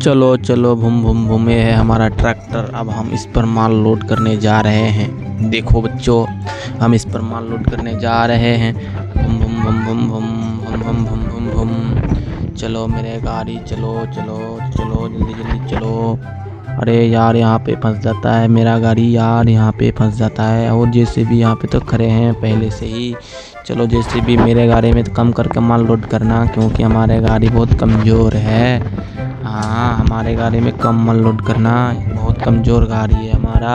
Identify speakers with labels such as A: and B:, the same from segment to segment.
A: चलो चलो भूम भूम भूम, ये है हमारा ट्रैक्टर। अब हम इस पर माल लोड करने जा रहे हैं। देखो बच्चों, हम इस पर माल लोड करने जा रहे हैं। भूम भूम भूम भूम भूम भूम भूम भूम भूम भूम। चलो मेरे गाड़ी, चलो चलो चलो, जल्दी जल्दी चलो। अरे यार, यहाँ पे फंस जाता है मेरा गाड़ी यार, यहाँ पे फंस जाता है। और जेसीबी यहाँ पे तो खड़े हैं पहले से ही। चलो जेसीबी मेरे गाड़ी में तो कम करके माल लोड करना, क्योंकि हमारे गाड़ी बहुत कमज़ोर है। हाँ, हमारे गाड़ी में कम माल लोड करना, बहुत कमज़ोर गाड़ी है हमारा।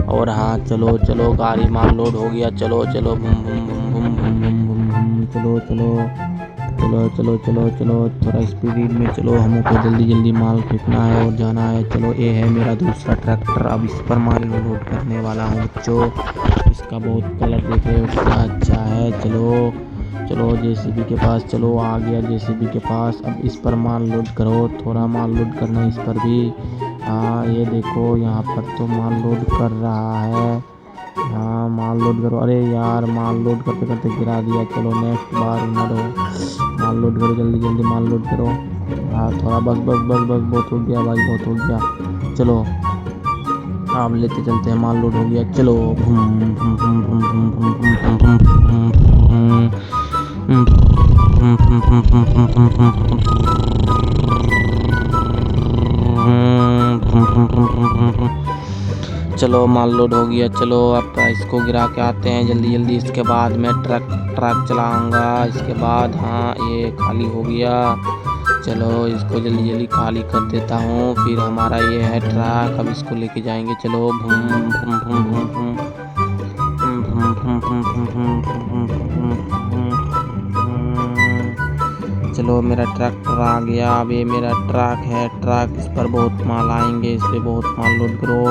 A: और हाँ, चलो चलो, गाड़ी माल लोड हो गया। चलो चलो, boom boom boom boom boom boom boom boom. चलो चलो चलो चलो चलो चलो, थोड़ा स्पीड में चलो, हमको जल्दी जल्दी माल फेंकना है और जाना है। चलो, ये है मेरा दूसरा ट्रैक्टर। अब इस पर माल लोड करने वाला हूँ बच्चों। इसका बहुत कलर देख रहे हो, कितना अच्छा है। चलो चलो जेसीबी के पास, चलो आ गया जेसीबी के पास। अब इस पर माल लोड करो, थोड़ा माल लोड करना इस पर भी। हाँ, ये देखो यहाँ पर तो माल लोड कर रहा है। हाँ, माल लोड करो। अरे यार, माल लोड करते करते गिरा दिया। चलो नेक्स्ट बार न रहो, माल लोड करो, जल्दी जल्दी माल लोड करो। हाँ, थोड़ा बस बस बस बस, बहुत हो गया भाई, बहुत हो गया। चलो अब लेते चलते हैं, माल लोड हो गया। चलो भूम भूम भूम भूम भूम भूम भूम भूम भूम। चलो माल लोड हो गया। चलो अब इसको गिरा के आते हैं जल्दी जल्दी। इसके बाद मैं ट्रक चलाऊंगा इसके बाद। हाँ, ये खाली हो गया। चलो इसको जल्दी जल्दी खाली कर देता हूँ, फिर हमारा ये है ट्रक। अब इसको लेके जाएंगे। चलो भूम भूम भूम भूम भूम चलो मेरा ट्रैक्टर आ गया। अब ये मेरा ट्रक है, ट्रक, इस पर बहुत माल आएंगे, इस पर बहुत माल लोड करो।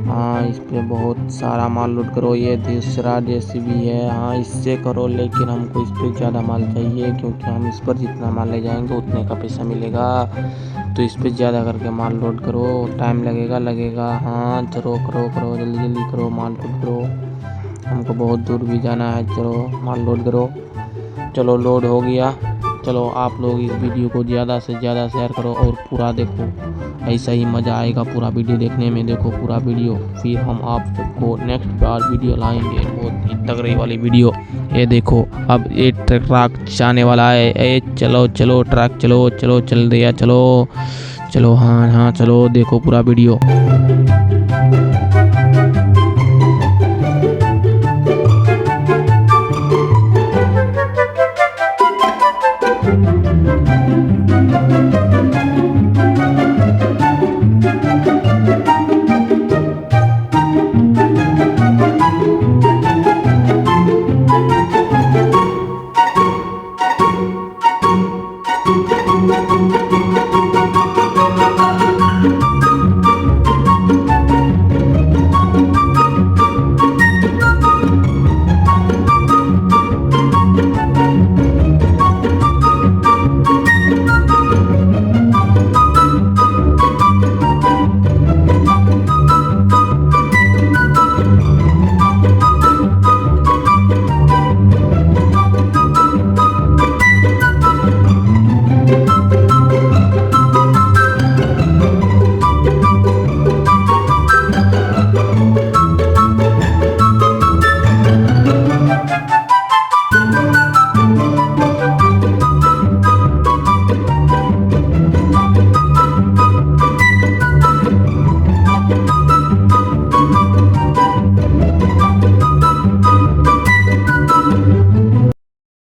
A: हाँ, इस पर बहुत सारा माल लोड करो। ये दूसरा जेसीबी है। हाँ, इससे करो, लेकिन हमको इस पर ज़्यादा माल चाहिए, क्योंकि हम इस पर जितना माल ले जाएंगे उतने का पैसा मिलेगा। तो इस पर ज़्यादा करके माल लोड करो, टाइम लगेगा। हाँ, चलो करो करो, जल्दी जल्दी करो, माल लोड करो, हमको बहुत दूर भी जाना है। चलो माल लोड करो। चलो लोड हो गया। चलो आप लोग इस वीडियो को ज़्यादा से ज़्यादा शेयर करो और पूरा देखो, ऐसा ही मज़ा आएगा पूरा वीडियो देखने में। देखो पूरा वीडियो, फिर हम आप सबको नेक्स्ट बार वीडियो लाएंगे, बहुत ही तगड़ी वाली वीडियो। ये देखो, अब ये ट्रक जाने वाला है। ए चलो चलो ट्रक, चलो चलो चल दिया। चलो चलो, हाँ हाँ, चलो देखो पूरा वीडियो।